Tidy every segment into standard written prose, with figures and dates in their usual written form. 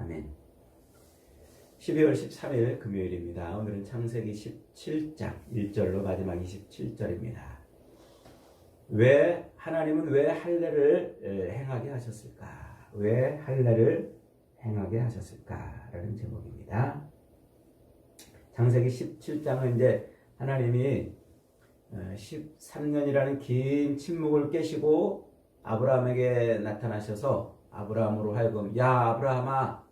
아멘. 12월 13일 금요일입니다. 오늘은 창세기 17장 1절로 마지막 27절입니다. 하나님은 왜 할례를 행하게 하셨을까? 왜 할례를 행하게 하셨을까라는 제목입니다. 창세기 17장은 이제 하나님이 13년이라는 긴 침묵을 깨시고 아브라함에게 나타나셔서 아브라함으로 하여금 야 아브라함아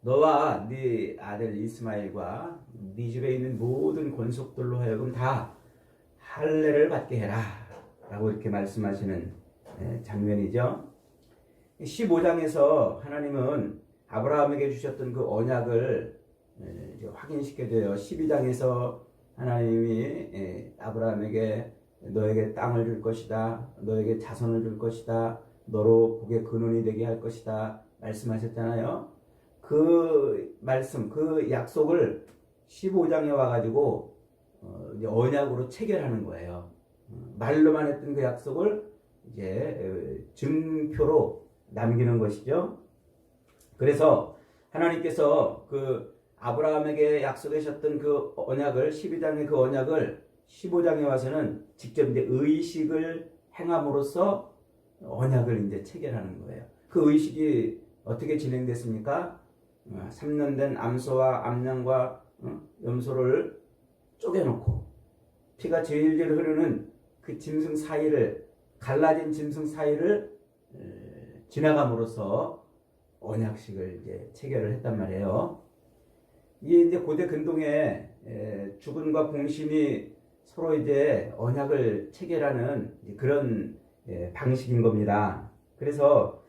너와 네 아들 이스마엘과 네 집에 있는 모든 권속들로 하여금 다 할례를 받게 해라 라고 이렇게 말씀하시는 장면이죠. 15장에서 하나님은 아브라함에게 주셨던 그 언약을 확인시켜줘요. 12장에서 하나님이 아브라함에게 너에게 땅을 줄 것이다, 너에게 자손을 줄 것이다, 너로 복의 근원이 되게 할 것이다 말씀하셨잖아요. 그 말씀, 그 약속을 15장에 와가지고 언약으로 체결하는 거예요. 말로만 했던 그 약속을 이제 증표로 남기는 것이죠. 그래서 하나님께서 그 아브라함에게 약속하셨던 그 언약을 12장의 그 언약을 15장에 와서는 직접 이제 의식을 행함으로써 언약을 이제 체결하는 거예요. 그 의식이 어떻게 진행됐습니까? 3년 된 암소와 암양과 염소를 쪼개놓고 피가 질질 흐르는 그 짐승 사이를 갈라진 짐승 사이를 지나감으로써 언약식을 이제 체결을 했단 말이에요. 이게 이제 고대 근동에 주군과 공신이 서로 이제 언약을 체결하는 그런 방식인 겁니다. 그래서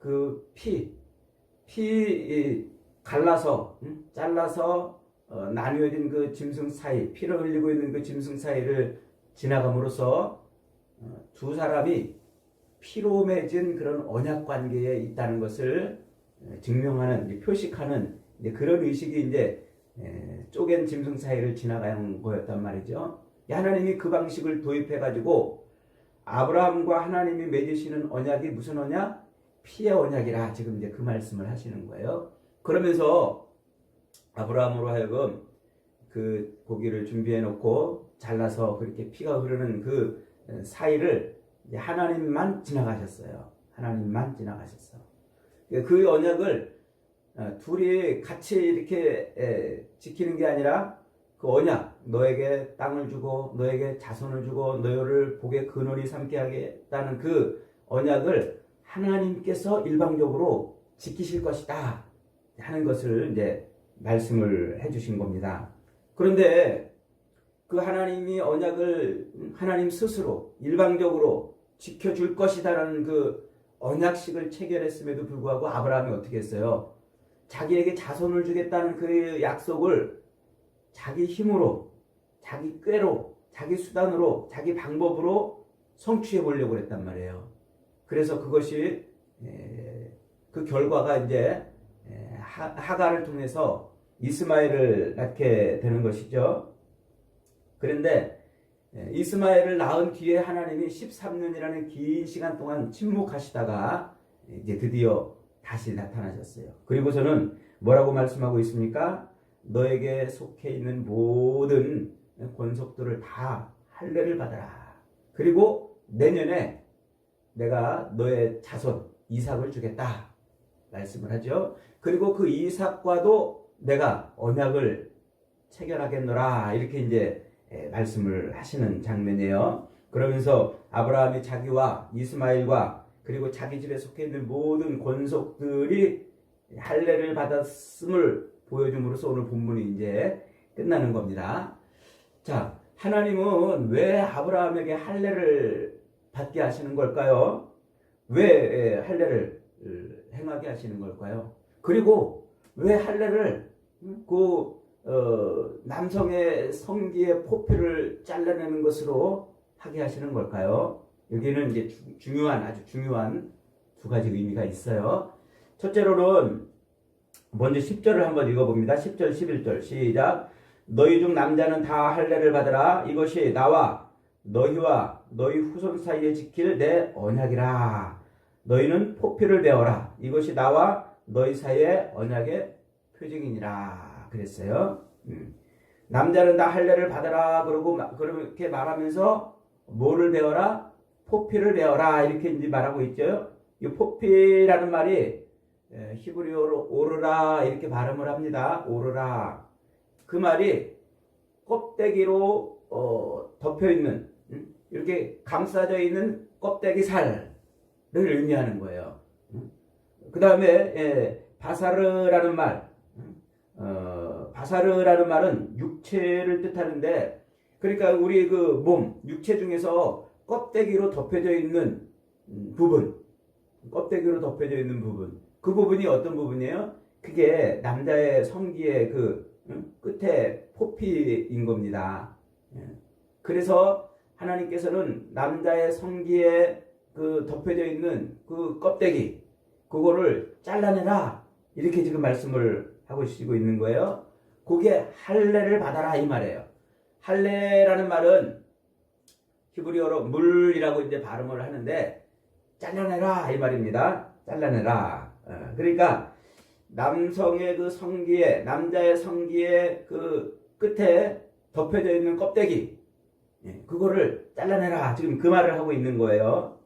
그 피 갈라서 잘라서 나뉘어진 그 짐승 사이, 피를 흘리고 있는 그 짐승 사이를 지나감으로써 두 사람이 피로 맺은 그런 언약 관계에 있다는 것을 증명하는, 표식하는 그런 의식이 이제 쪼갠 짐승 사이를 지나가는 거였단 말이죠. 하나님이 그 방식을 도입해가지고 아브라함과 하나님이 맺으시는 언약이 무슨 언약? 피의 언약이라 지금 이제 그 말씀을 하시는 거예요. 그러면서 아브라함으로 하여금 그 고기를 준비해 놓고 잘라서 그렇게 피가 흐르는 그 사이를 하나님만 지나가셨어요. 하나님만 지나가셨어. 그 언약을 둘이 같이 이렇게 지키는 게 아니라 그 언약, 너에게 땅을 주고 너에게 자손을 주고 너를 복의 근원이 삼게 하겠다는 그 언약을 하나님께서 일방적으로 지키실 것이다 하는 것을 이제 말씀을 해주신 겁니다. 그런데 그 하나님이 언약을 하나님 스스로 일방적으로 지켜줄 것이다라는 그 언약식을 체결했음에도 불구하고 아브라함이 어떻게 했어요? 자기에게 자손을 주겠다는 그 약속을 자기 힘으로, 자기 꾀로, 자기 수단으로, 자기 방법으로 성취해 보려고 했단 말이에요. 그래서 그것이 그 결과가 이제 하갈을 통해서 이스마엘을 낳게 되는 것이죠. 그런데 이스마엘을 낳은 뒤에 하나님이 13년이라는 긴 시간 동안 침묵하시다가 이제 드디어 다시 나타나셨어요. 그리고서는 뭐라고 말씀하고 있습니까? 너에게 속해 있는 모든 권속들을 다 할례를 받아라. 그리고 내년에 내가 너의 자손 이삭을 주겠다 말씀을 하죠. 그리고 그 이삭과도 내가 언약을 체결하겠노라 이렇게 이제 말씀을 하시는 장면이에요. 그러면서 아브라함이 자기와 이스마엘과 그리고 자기 집에 속해 있는 모든 권속들이 할례를 받았음을 보여줌으로써 오늘 본문이 이제 끝나는 겁니다. 자, 하나님은 왜 아브라함에게 할례를 받게 하시는 걸까요? 왜 할례를 행하게 하시는 걸까요? 그리고 왜 할례를 남성의 성기의 포표를 잘라내는 것으로 하게 하시는 걸까요? 여기는 이제 아주 중요한 두 가지 의미가 있어요. 첫째로는 먼저 10절을 한번 읽어봅니다. 10절 11절 시작. 너희 중 남자는 다 할례를 받으라. 이것이 나와 너희와 너희 후손 사이에 지킬 내 언약이라. 너희는 포표를 베어라. 이것이 나와 너희 사이의 언약의 표징이니라 그랬어요. 남자는 다 할례를 받아라 그러고 그렇게 말하면서 뭐를 배워라? 포피를 배워라 이렇게 이제 말하고 있죠. 이 포피라는 말이 히브리어로 오르라 이렇게 발음을 합니다. 오르라. 그 말이 껍데기로 덮여 있는 이렇게 감싸져 있는 껍데기 살을 의미하는 거예요. 그 다음에 바사르라는 말, 바사르라는 말은 육체를 뜻하는데, 그러니까 우리 그 몸, 육체 중에서 껍데기로 덮여져 있는 부분, 껍데기로 덮여져 있는 부분, 그 부분이 어떤 부분이에요? 그게 남자의 성기의 그 끝에 포피인 겁니다. 그래서 하나님께서는 남자의 성기에 그 덮여져 있는 그 껍데기, 그거를 잘라내라 이렇게 지금 말씀을 하고 있는 거예요. 그게 할례를 받아라 이 말이에요. 할례라는 말은 히브리어로 물이라고 이제 발음을 하는데 잘라내라 이 말입니다. 잘라내라. 그러니까 남성의 그 성기에, 남자의 성기의 그 끝에 덮여져 있는 껍데기, 그거를 잘라내라 지금 그 말을 하고 있는 거예요.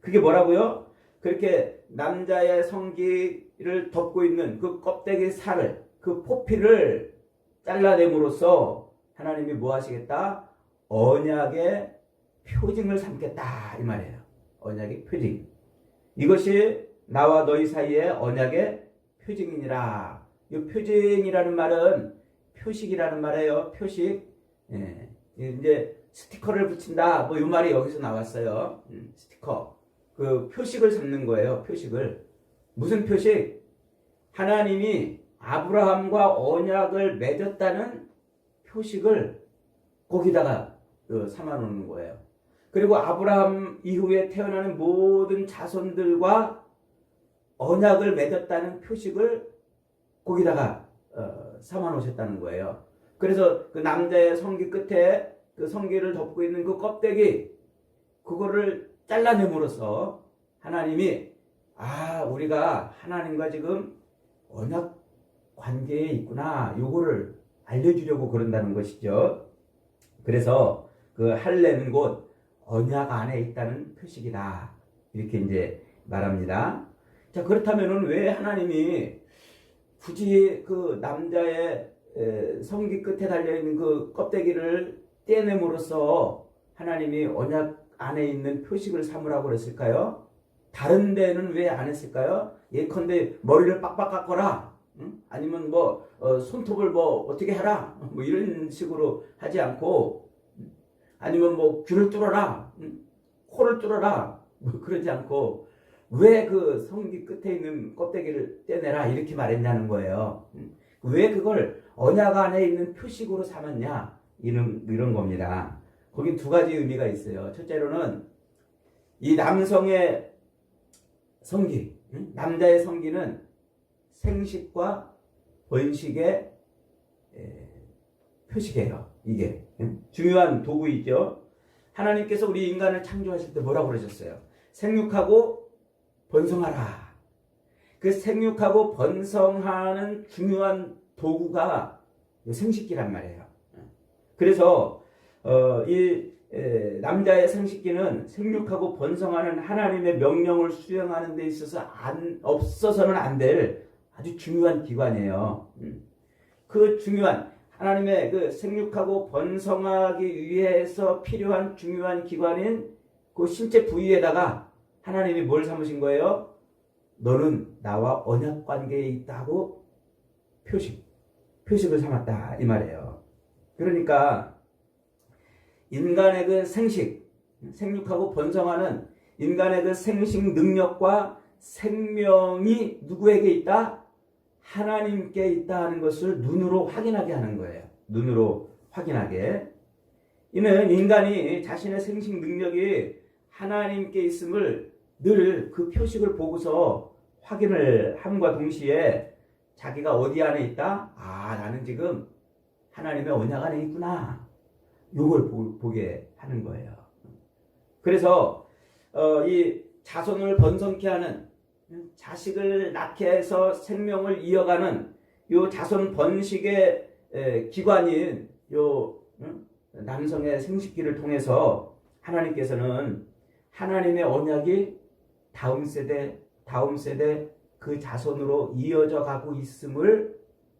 그게 뭐라고요? 그렇게 남자의 성기를 덮고 있는 그 껍데기 살을, 그 포피를 잘라냄으로써 하나님이 뭐 하시겠다? 언약의 표징을 삼겠다 이 말이에요. 언약의 표징. 이것이 나와 너희 사이의 언약의 표징이니라. 이 표징이라는 말은 표식이라는 말이에요. 표식. 이제 스티커를 붙인다. 뭐 이 말이 여기서 나왔어요. 스티커. 그 표식을 삼는 거예요. 표식을. 무슨 표식? 하나님이 아브라함과 언약을 맺었다는 표식을 거기다가 삼아 놓는 거예요. 그리고 아브라함 이후에 태어나는 모든 자손들과 언약을 맺었다는 표식을 거기다가 삼아 놓으셨다는 거예요. 그래서 그 남자의 성기 끝에 그 성기를 덮고 있는 그 껍데기, 그거를 잘라냄으로써 하나님이 우리가 하나님과 지금 언약 관계에 있구나, 요거를 알려주려고 그런다는 것이죠. 그래서 그 할례는 곧 언약 안에 있다는 표식이다 이렇게 이제 말합니다. 자, 그렇다면은 왜 하나님이 굳이 그 남자의 성기 끝에 달려있는 그 껍데기를 떼냄으로써 하나님이 언약 안에 있는 표식을 삼으라고 그랬을까요? 다른 데는 왜 안 했을까요? 예컨대 머리를 빡빡 깎거라, 아니면 뭐 손톱을 뭐 어떻게 해라, 뭐 이런 식으로 하지 않고, 아니면 뭐 귀를 뚫어라, 코를 뚫어라, 뭐 그러지 않고 왜 그 성기 끝에 있는 껍데기를 떼내라 이렇게 말했냐는 거예요. 왜 그걸 언약 안에 있는 표식으로 삼았냐, 이런 겁니다. 거긴 두 가지 의미가 있어요. 첫째로는 이 남성의 성기, 남자의 성기는 생식과 번식의 표식이에요. 이게 중요한 도구이죠. 하나님께서 우리 인간을 창조하실 때 뭐라고 그러셨어요? 생육하고 번성하라. 그 생육하고 번성하는 중요한 도구가 생식기란 말이에요. 그래서 이 남자의 생식기는 생육하고 번성하는 하나님의 명령을 수행하는 데 있어서 없어서는 안 될 아주 중요한 기관이에요. 그 중요한 하나님의 그 생육하고 번성하기 위해서 필요한 중요한 기관인 그 신체 부위에다가 하나님이 뭘 삼으신 거예요? 너는 나와 언약 관계에 있다고 표식을 삼았다 이 말이에요. 그러니까 인간의 그 생육하고 번성하는 인간의 그 생식 능력과 생명이 누구에게 있다? 하나님께 있다 하는 것을 눈으로 확인하게 하는 거예요. 눈으로 확인하게. 이는 인간이 자신의 생식 능력이 하나님께 있음을 늘 그 표식을 보고서 확인을 함과 동시에 자기가 어디 안에 있다? 나는 지금 하나님의 언약 안에 있구나. 요걸 보게 하는 거예요. 그래서 이 자손을 번성케 하는 자식을 낳게 해서 생명을 이어가는 요 자손 번식의 기관인 요 남성의 생식기를 통해서 하나님께서는 하나님의 언약이 다음 세대 그 자손으로 이어져 가고 있음을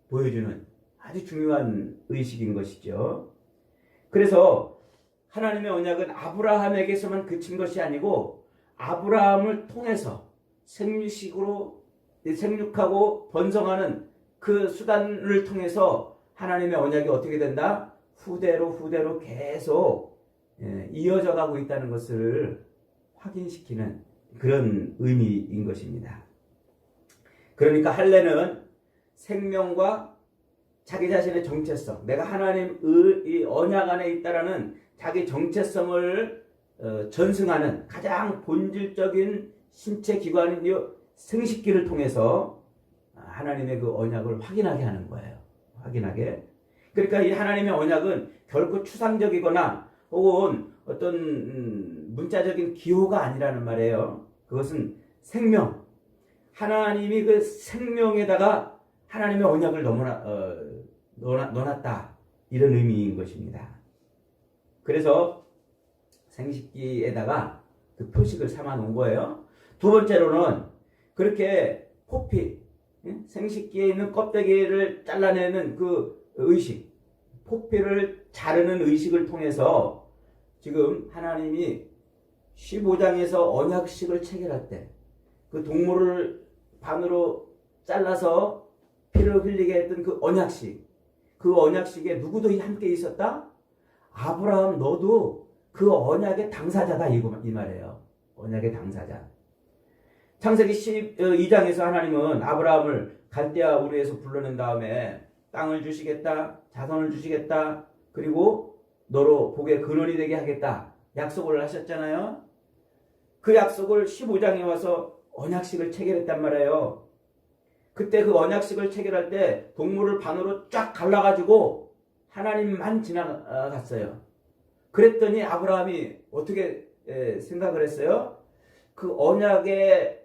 보여주는 아주 중요한 의식인 것이죠. 그래서 하나님의 언약은 아브라함에게서만 그친 것이 아니고 아브라함을 통해서 생육하고 번성하는 그 수단을 통해서 하나님의 언약이 어떻게 된다? 후대로 계속 이어져 가고 있다는 것을 확인시키는 그런 의미인 것입니다. 그러니까 할례는 생명과 자기 자신의 정체성, 내가 하나님의 언약 안에 있다라는 자기 정체성을 전승하는 가장 본질적인 신체 기관인 생식기를 통해서 하나님의 그 언약을 확인하게 하는 거예요. 확인하게. 그러니까 이 하나님의 언약은 결코 추상적이거나 혹은 어떤 문자적인 기호가 아니라는 말이에요. 그것은 생명. 하나님이 그 생명에다가 하나님의 언약을 넣어놨다. 이런 의미인 것입니다. 그래서 생식기에다가 그 표식을 삼아 놓은 거예요. 두 번째로는 그렇게 포피, 생식기에 있는 껍데기를 잘라내는 그 의식, 포피를 자르는 의식을 통해서 지금 하나님이 15장에서 언약식을 체결할 때 그 동물을 반으로 잘라서 피를 흘리게 했던 그 언약식에 누구도 함께 있었다? 아브라함 너도 그 언약의 당사자다 이 말이에요. 언약의 당사자. 창세기 12장에서 하나님은 아브라함을 갈대아 우르에서 불러낸 다음에 땅을 주시겠다, 자손을 주시겠다, 그리고 너로 복의 근원이 되게 하겠다 약속을 하셨잖아요. 그 약속을 15장에 와서 언약식을 체결했단 말이에요. 그때 그 언약식을 체결할 때 동물을 반으로 쫙 갈라가지고 하나님만 지나갔어요. 그랬더니 아브라함이 어떻게 생각을 했어요? 그 언약의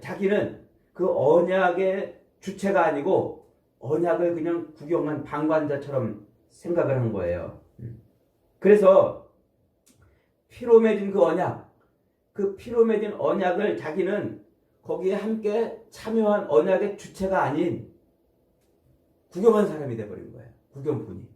자기는 그 언약의 주체가 아니고 언약을 그냥 구경한 방관자처럼 생각을 한 거예요. 그래서 피로 맺은 그 언약, 그 피로 맺은 언약을 자기는 거기에 함께 참여한 언약의 주체가 아닌 구경한 사람이 돼버린 거예요. 구경꾼이.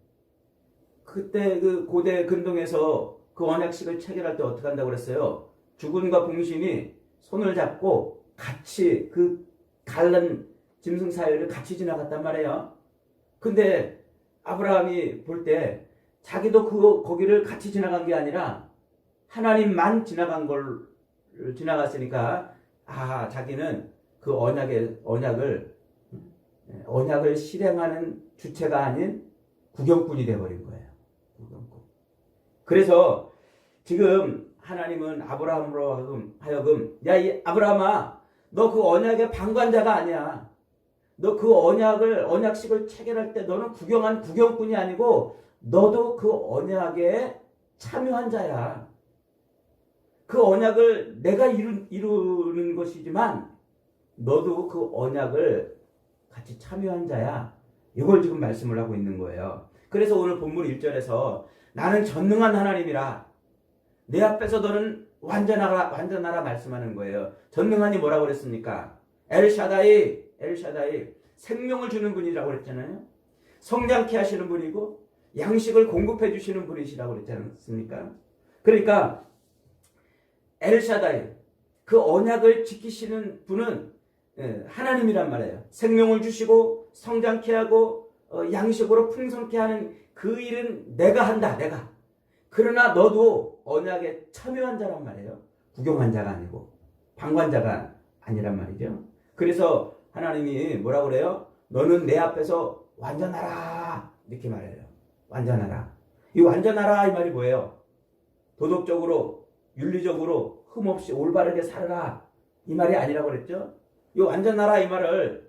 그때 그 고대 근동에서 그 언약식을 체결할 때 어떻게 한다고 그랬어요? 주군과 봉신이 손을 잡고 같이 그 갈른 짐승 사이를 같이 지나갔단 말이에요. 근데 아브라함이 볼 때 자기도 거기를 같이 지나간 게 아니라 하나님만 지나갔으니까 자기는 그 언약을 실행하는 주체가 아닌 구경꾼이 되어버린 거예요. 구경꾼. 그래서 지금 하나님은 아브라함으로 하여금 야, 이 아브라함아, 너 그 언약의 방관자가 아니야. 너 그 언약식을 체결할 때 너는 구경한 구경꾼이 아니고 너도 그 언약에 참여한 자야. 그 언약을 내가 이루는 것이지만 너도 그 언약을 같이 참여한 자야. 이걸 지금 말씀을 하고 있는 거예요. 그래서 오늘 본문 1절에서 나는 전능한 하나님이라 내 앞에서 너는 완전하라 말씀하는 거예요. 전능한이 뭐라고 그랬습니까? 엘샤다이 생명을 주는 분이라고 그랬잖아요. 성장케 하시는 분이고 양식을 공급해 주시는 분이시라고 그랬지 않습니까? 그러니까 엘샤다이, 그 언약을 지키시는 분은 하나님이란 말이에요. 생명을 주시고 성장케 하고 양식으로 풍성케 하는 그 일은 내가 한다. 내가. 그러나 너도 언약에 참여한 자란 말이에요. 구경한 자가 아니고 방관자가 아니란 말이죠. 그래서 하나님이 뭐라고 그래요? 너는 내 앞에서 완전하라 이렇게 말해요. 완전하라. 이 완전하라 이 말이 뭐예요? 도덕적으로 윤리적으로 흠없이 올바르게 살아라 이 말이 아니라고 그랬죠. 이 완전하라 이 말을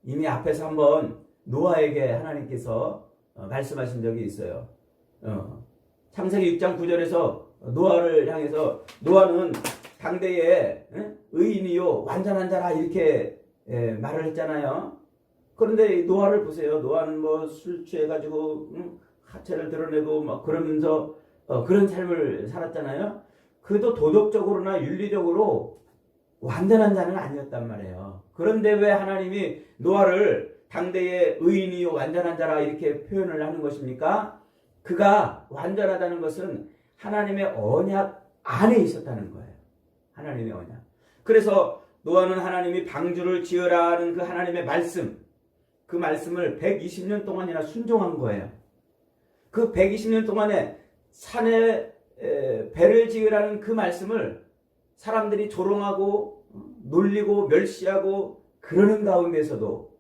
이미 앞에서 한번 노아에게 하나님께서 말씀하신 적이 있어요. 창세기 6장 9절에서 노아를 향해서 너는 당대에 의인이요 완전한 자라 이렇게 말을 했잖아요. 그런데 노아를 보세요. 노아는 뭐 술 취해가지고 하체를 드러내고 막 그러면서 그런 삶을 살았잖아요. 그도 도덕적으로나 윤리적으로 완전한 자는 아니었단 말이에요. 그런데 왜 하나님이 노아를 당대의 의인이요 완전한 자라 이렇게 표현을 하는 것입니까? 그가 완전하다는 것은 하나님의 언약 안에 있었다는 거예요. 하나님의 언약. 그래서 노아는 하나님이 방주를 지으라는 그 하나님의 말씀, 그 말씀을 120년 동안이나 순종한 거예요. 그 120년 동안에 산에 배를 지으라는 그 말씀을 사람들이 조롱하고 놀리고 멸시하고 그러는 가운데서도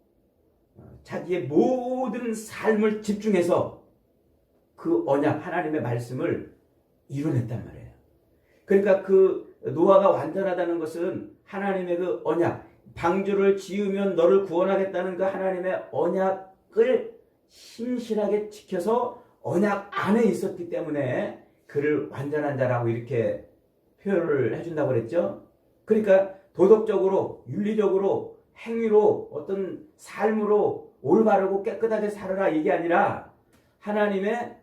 자기의 모든 삶을 집중해서 그 언약 하나님의 말씀을 이뤄냈단 말이에요. 그러니까 그 노아가 완전하다는 것은 하나님의 그 언약, 방주를 지으면 너를 구원하겠다는 그 하나님의 언약을 신실하게 지켜서 언약 안에 있었기 때문에 그를 완전한 자라고 이렇게 표현을 해준다고 그랬죠. 그러니까 도덕적으로, 윤리적으로, 행위로, 어떤 삶으로 올바르고 깨끗하게 살아라 이게 아니라 하나님의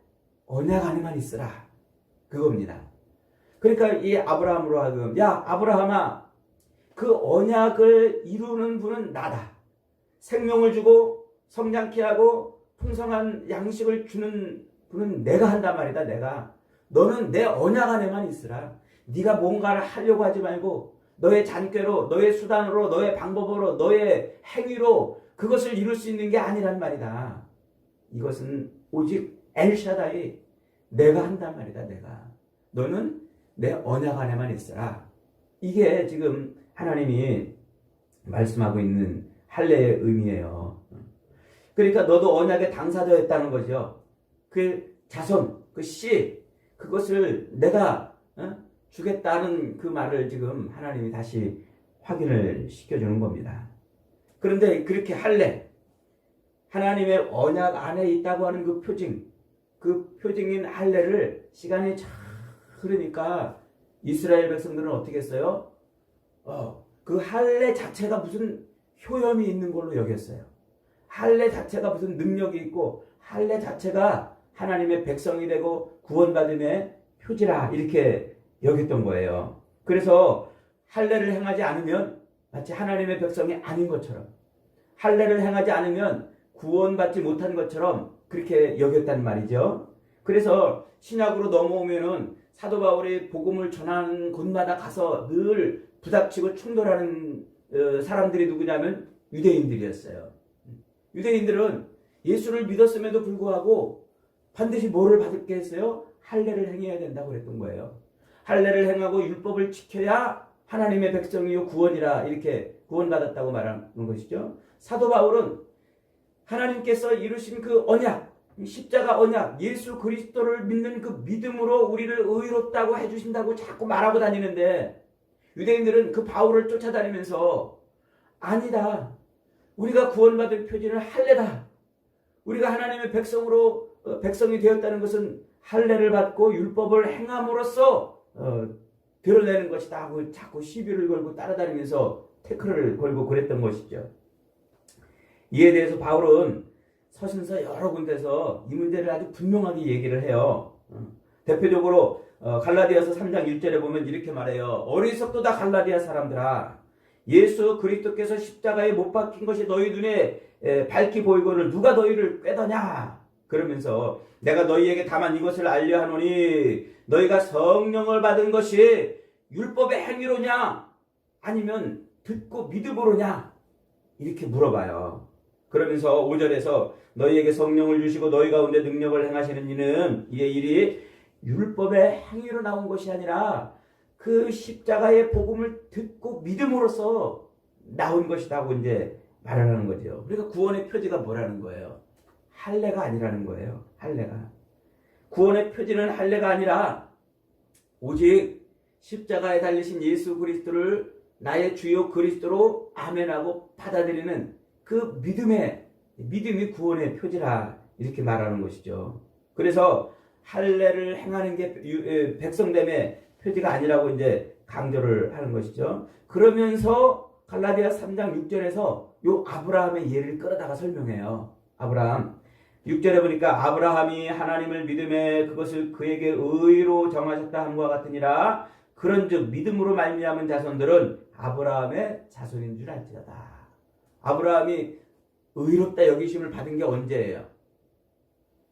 언약 안에만 있으라 그겁니다. 그러니까 이 아브라함으로 하여금 야 아브라함아 그 언약을 이루는 분은 나다. 생명을 주고 성장케 하고 풍성한 양식을 주는 분은 내가 한단 말이다. 내가. 너는 내 언약 안에만 있으라. 네가 뭔가를 하려고 하지 말고 너의 잔꾀로 너의 수단으로 너의 방법으로 너의 행위로 그것을 이룰 수 있는 게 아니란 말이다. 이것은 오직 엘샤다이 내가 한단 말이다. 내가. 너는 내 언약 안에만 있으라. 이게 지금 하나님이 말씀하고 있는 할례의 의미예요. 그러니까 너도 언약의 당사자였다는 거죠. 그 자손, 그 씨, 그것을 내가 주겠다는 그 말을 지금 하나님이 다시 확인을 시켜주는 겁니다. 그런데 그렇게 할례, 하나님의 언약 안에 있다고 하는 그 표징, 그 표징인 할례를 시간이 참 흐르니까 이스라엘 백성들은 어떻게 했어요? 그 할례 자체가 무슨 효염이 있는 걸로 여겼어요. 할례 자체가 무슨 능력이 있고 할례 자체가 하나님의 백성이 되고 구원받음의 표지라 이렇게 여겼던 거예요. 그래서 할례를 행하지 않으면 마치 하나님의 백성이 아닌 것처럼 할례를 행하지 않으면 구원받지 못한 것처럼 그렇게 여겼단 말이죠. 그래서 신약으로 넘어오면은 사도 바울이 복음을 전하는 곳마다 가서 늘 부닥치고 충돌하는 사람들이 누구냐면 유대인들이었어요. 유대인들은 예수를 믿었음에도 불구하고 반드시 뭐를 받게 했어요? 할례를 행해야 된다고 그랬던 거예요. 할례를 행하고 율법을 지켜야 하나님의 백성이요 구원이라 이렇게 구원받았다고 말하는 것이죠. 사도 바울은 하나님께서 이루신 그 언약, 십자가 언약, 예수 그리스도를 믿는 그 믿음으로 우리를 의롭다고 해주신다고 자꾸 말하고 다니는데 유대인들은 그 바울을 쫓아다니면서 아니다. 우리가 구원받을 표지는 할례다. 우리가 하나님의 백성이 되었다는 것은 할례를 받고 율법을 행함으로써 드러내는 것이다 하고 자꾸 시비를 걸고 따라다니면서 태클을 걸고 그랬던 것이죠. 이에 대해서 바울은 서신서 여러 군데서 이 문제를 아주 분명하게 얘기를 해요. 대표적으로 갈라디아서 3장 1절에 보면 이렇게 말해요. 어리석도다 갈라디아 사람들아. 예수 그리스도께서 십자가에 못 박힌 것이 너희 눈에 밝히 보이거늘 누가 너희를 꾀더냐. 그러면서 내가 너희에게 다만 이것을 알려 하노니 너희가 성령을 받은 것이 율법의 행위로냐 아니면 듣고 믿음으로냐 이렇게 물어봐요. 그러면서 5절에서 너희에게 성령을 주시고 너희 가운데 능력을 행하시는 이는 이의 일이 율법의 행위로 나온 것이 아니라 그 십자가의 복음을 듣고 믿음으로써 나온 것이라고 이제 말하는 거죠. 그러니까 구원의 표지가 뭐라는 거예요? 할례가 아니라는 거예요. 할례가. 구원의 표지는 할례가 아니라 오직 십자가에 달리신 예수 그리스도를 나의 주요 그리스도로 아멘하고 받아들이는 그 믿음이 구원의 표지라 이렇게 말하는 것이죠. 그래서 할례를 행하는 게 백성됨의 표지가 아니라고 이제 강조를 하는 것이죠. 그러면서 갈라디아 3장 6절에서 요 아브라함의 예를 끌어다가 설명해요. 아브라함 6절에 보니까 아브라함이 하나님을 믿음에 그것을 그에게 의로 정하셨다 함과 같으니라. 그런즉 믿음으로 말미암은 자손들은 아브라함의 자손인 줄 알지어다. 아브라함이 의롭다 여기심을 받은 게 언제예요?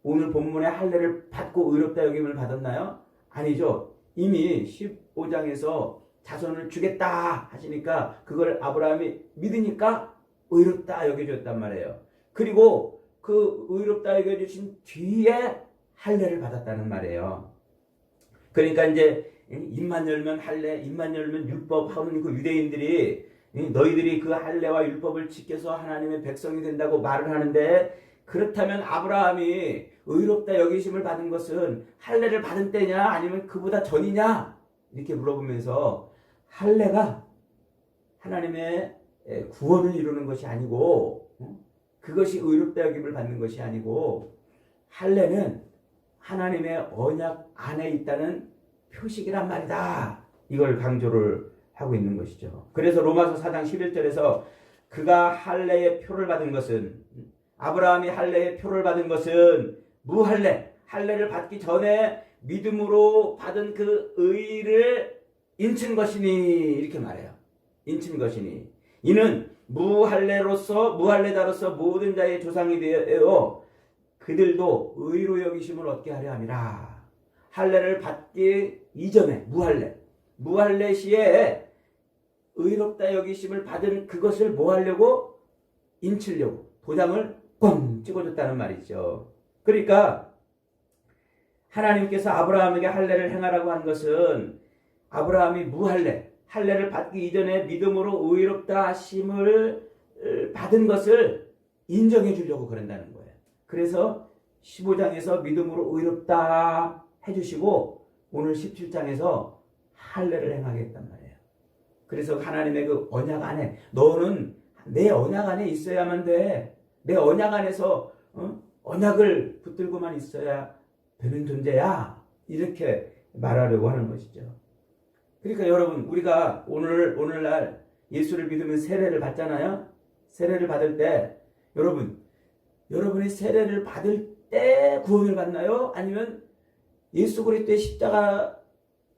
오늘 본문의 할례를 받고 의롭다 여김을 받았나요? 아니죠. 이미 15장에서 자손을 주겠다 하시니까 그걸 아브라함이 믿으니까 의롭다 여겨줬단 말이에요. 그리고 그 의롭다 여겨주신 뒤에 할례를 받았다는 말이에요. 그러니까 이제 입만 열면 할례, 입만 열면 율법 하는 그 유대인들이 너희들이 그 할례와 율법을 지켜서 하나님의 백성이 된다고 말을 하는데, 그렇다면 아브라함이 의롭다 여기심을 받은 것은 할례를 받은 때냐 아니면 그보다 전이냐 이렇게 물어보면서 할례가 하나님의 구원을 이루는 것이 아니고 그것이 의롭다 여김을 받는 것이 아니고 할례는 하나님의 언약 안에 있다는 표식이란 말이다. 이걸 강조를 하고 있는 것이죠. 그래서 로마서 4장 11절에서 그가 할례의 표를 받은 것은, 아브라함이 할례의 표를 받은 것은 무할례, 할례를 받기 전에 믿음으로 받은 그 의를 인친 것이니 이렇게 말해요. 인친 것이니 이는 무할례자로서 모든 자의 조상이 되어 그들도 의로 여기심을 얻게 하려 함이라. 할례를 받기 이전에 무할례 시에 의롭다 여기심을 받은 그것을 뭐 하려고? 인치려고 도장을 꽝 찍어줬다는 말이죠. 그러니까 하나님께서 아브라함에게 할례를 행하라고 한 것은 아브라함이 할례를 받기 이전에 믿음으로 의롭다 하심을 받은 것을 인정해 주려고 그런다는 거예요. 그래서 15장에서 믿음으로 의롭다 해주시고 오늘 17장에서 할례를 행하겠단 말이에요. 그래서 하나님의 그 언약 안에, 너는 내 언약 안에 있어야만 돼. 내 언약 안에서 언약을 붙들고만 있어야 되는 존재야. 이렇게 말하려고 하는 것이죠. 그러니까 여러분, 우리가 오늘날 예수를 믿으면 세례를 받잖아요. 세례를 받을 때 여러분이 세례를 받을 때 구원을 받나요? 아니면 예수 그리스도의 십자가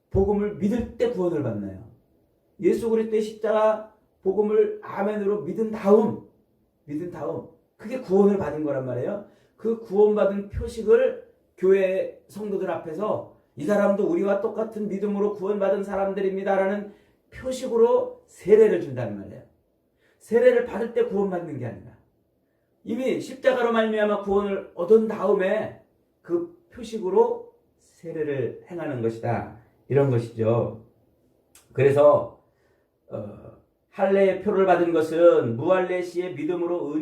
복음을 믿을 때 구원을 받나요? 예수 그리스도의 십자가 복음을 아멘으로 믿은 다음 그게 구원을 받은 거란 말이에요. 그 구원받은 표식을 교회 성도들 앞에서 이 사람도 우리와 똑같은 믿음으로 구원받은 사람들입니다라는 표식으로 세례를 준다는 말이에요. 세례를 받을 때 구원받는 게 아니라 이미 십자가로 말미암아 구원을 얻은 다음에 그 표식으로 세례를 행하는 것이다. 이런 것이죠. 그래서 할례의 표를 받은 것은 무할례 시에 믿음으로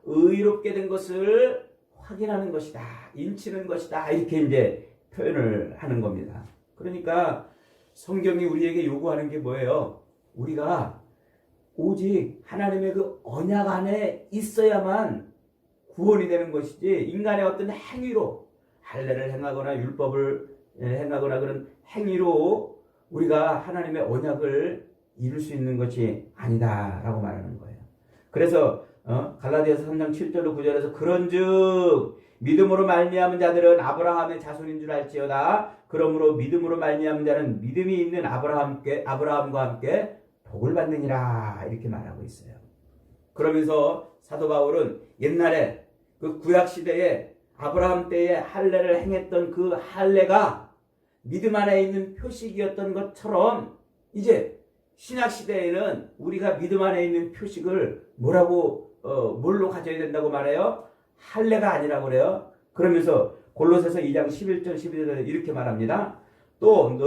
의롭게 된 것을 확인하는 것이다. 인치는 것이다. 이렇게 이제 표현을 하는 겁니다. 그러니까 성경이 우리에게 요구하는 게 뭐예요? 우리가 오직 하나님의 그 언약 안에 있어야만 구원이 되는 것이지, 인간의 어떤 행위로 할례를 행하거나 율법을 행하거나 그런 행위로 우리가 하나님의 언약을 이룰 수 있는 것이 아니다라고 말하는 거예요. 그래서 갈라디아서 3장 7절로 9절에서 그런즉 믿음으로 말미암은 자들은 아브라함의 자손인 줄 알지어다. 그러므로 믿음으로 말미암은 자는 믿음이 있는 아브라함과 함께 복을 받느니라. 이렇게 말하고 있어요. 그러면서 사도 바울은 옛날에 그 구약 시대에 아브라함 때에 할례를 행했던 그 할례가 믿음 안에 있는 표식이었던 것처럼 이제 신약 시대에는 우리가 믿음 안에 있는 표식을 뭘로 가져야 된다고 말해요? 할례가 아니라고 그래요. 그러면서 골로새서 2장 11절 12절에 이렇게 말합니다. 또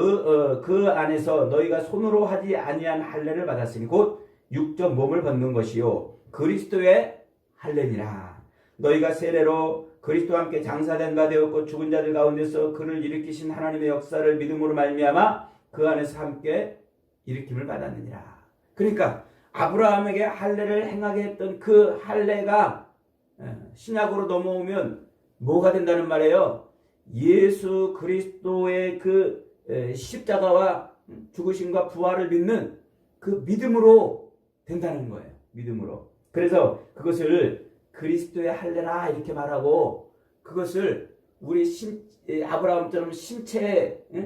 그 안에서 너희가 손으로 하지 아니한 할례를 받았으니 곧 육적 몸을 벗는 것이요 그리스도의 할례니라. 너희가 세례로 그리스도와 함께 장사된 바 되었고 죽은 자들 가운데서 그를 일으키신 하나님의 역사를 믿음으로 말미암아 그 안에서 함께 일으킴을 받았느니라. 그러니까 아브라함에게 할례를 행하게 했던 그 할례가 신약으로 넘어오면 뭐가 된다는 말이에요? 예수 그리스도의 그 십자가와 죽으심과 부활을 믿는 그 믿음으로 된다는 거예요. 믿음으로. 그래서 그것을 그리스도의 할례라 이렇게 말하고, 그것을 우리 아브라함처럼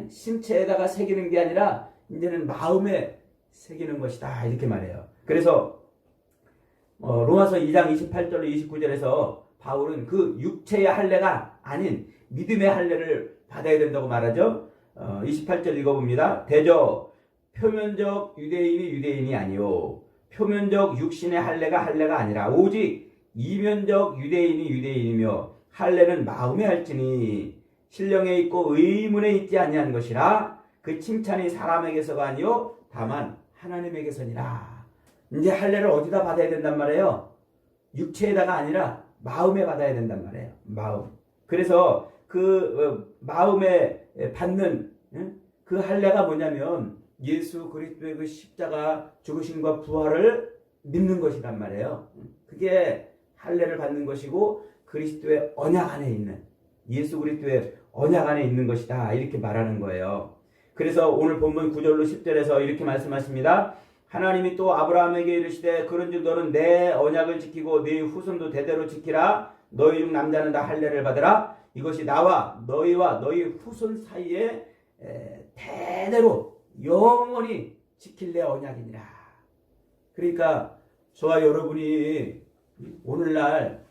신체에다가 새기는 게 아니라 이제는 마음에 새기는 것이다 이렇게 말해요. 그래서 로마서 2장 28절로 29절에서 바울은 그 육체의 할례가 아닌 믿음의 할례를 받아야 된다고 말하죠. 28절 읽어봅니다. 대저 표면적 유대인이 유대인이 아니요 표면적 육신의 할례가 아니라 오직 이면적 유대인이 유대인이며 할례는 마음에 할지니 신령에 있고 의문에 있지 아니한 것이라 그 칭찬이 사람에게서가 아니요 다만 하나님에게서니라. 이제 할례를 어디다 받아야 된단 말이에요? 육체에다가 아니라 마음에 받아야 된단 말이에요. 마음. 그래서 그 마음에 받는 그 할례가 뭐냐면 예수 그리스도의 그 십자가 죽으심과 부활을 믿는 것이란 말이에요. 그게 할례를 받는 것이고 그리스도의 언약 안에 있는, 예수 그리스도의 언약 안에 있는 것이다 이렇게 말하는 거예요. 그래서 오늘 본문 9절로 10절에서 이렇게 말씀하십니다. 하나님이 또 아브라함에게 이르시되 그런즉 너는 내 언약을 지키고 네 후손도 대대로 지키라. 너희 중 남자는 다 할례를 받으라. 이것이 나와 너희 후손 사이에 대대로 영원히 지킬 내 언약이니라. 그러니까 저와 여러분이 오늘날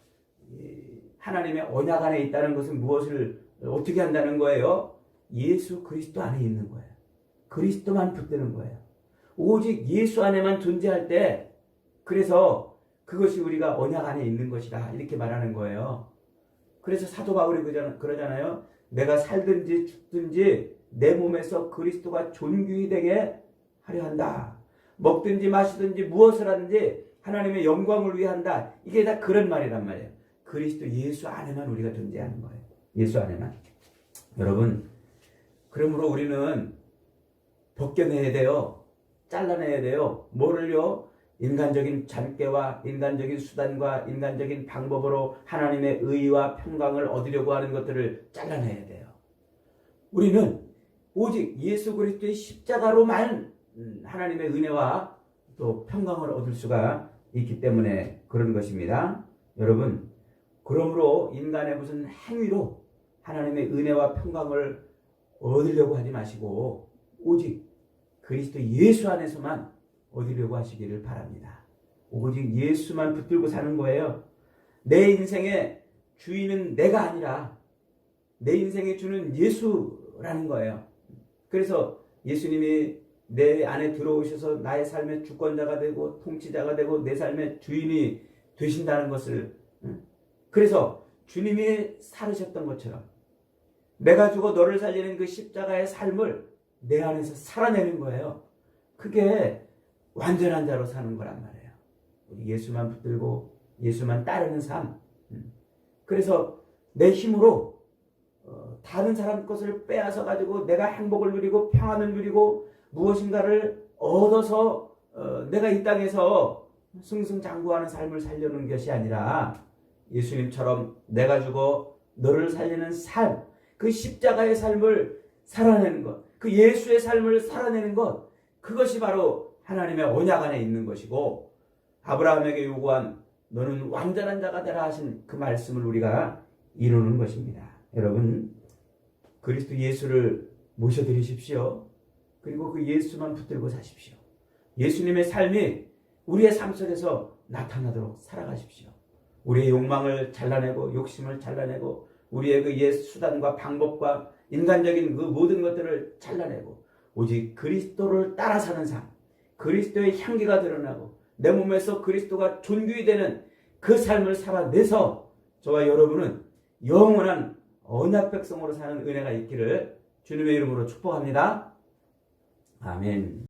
하나님의 언약 안에 있다는 것은 무엇을 어떻게 한다는 거예요? 예수 그리스도 안에 있는 거예요. 그리스도만 붙드는 거예요. 오직 예수 안에만 존재할 때, 그래서 그것이 우리가 언약 안에 있는 것이다 이렇게 말하는 거예요. 그래서 사도 바울이 그러잖아요. 내가 살든지 죽든지 내 몸에서 그리스도가 존귀히 되게 하려 한다. 먹든지 마시든지 무엇을 하든지 하나님의 영광을 위해 한다. 이게 다 그런 말이란 말이에요. 그리스도 예수 안에만 우리가 존재하는 거예요. 예수 안에만. 여러분, 그러므로 우리는 벗겨내야 돼요. 잘라내야 돼요. 뭐를요? 인간적인 잔꾀와 인간적인 수단과 인간적인 방법으로 하나님의 의와 평강을 얻으려고 하는 것들을 잘라내야 돼요. 우리는 오직 예수 그리스도의 십자가로만 하나님의 은혜와 또 평강을 얻을 수가 있기 때문에 그런 것입니다. 여러분, 그러므로 인간의 무슨 행위로 하나님의 은혜와 평강을 얻으려고 하지 마시고 오직 그리스도 예수 안에서만 얻으려고 하시기를 바랍니다. 오직 예수만 붙들고 사는 거예요. 내 인생의 주인은 내가 아니라 내 인생의 주는 예수라는 거예요. 그래서 예수님이 내 안에 들어오셔서 나의 삶의 주권자가 되고 통치자가 되고 내 삶의 주인이 되신다는 것을, 그래서 주님이 살으셨던 것처럼 내가 죽어 너를 살리는 그 십자가의 삶을 내 안에서 살아내는 거예요. 그게 완전한 자로 사는 거란 말이에요. 우리 예수만 붙들고 예수만 따르는 삶. 그래서 내 힘으로 다른 사람 것을 빼앗아 가지고 내가 행복을 누리고 평안을 누리고 무엇인가를 얻어서 내가 이 땅에서 승승장구하는 삶을 살려는 것이 아니라 예수님처럼 내가 죽어 너를 살리는 삶, 그 십자가의 삶을 살아내는 것, 그 예수의 삶을 살아내는 것, 그것이 바로 하나님의 언약 안에 있는 것이고 아브라함에게 요구한 너는 완전한 자가 되라 하신 그 말씀을 우리가 이루는 것입니다. 여러분, 그리스도 예수를 모셔드리십시오. 그리고 그 예수만 붙들고 사십시오. 예수님의 삶이 우리의 삶 속에서 나타나도록 살아가십시오. 우리의 욕망을 잘라내고 욕심을 잘라내고 우리의 그 옛 수단과 방법과 인간적인 그 모든 것들을 잘라내고 오직 그리스도를 따라 사는 삶, 그리스도의 향기가 드러나고 내 몸에서 그리스도가 존귀히 되는 그 삶을 살아내서 저와 여러분은 영원한 언약 백성으로 사는 은혜가 있기를 주님의 이름으로 축복합니다. 아멘.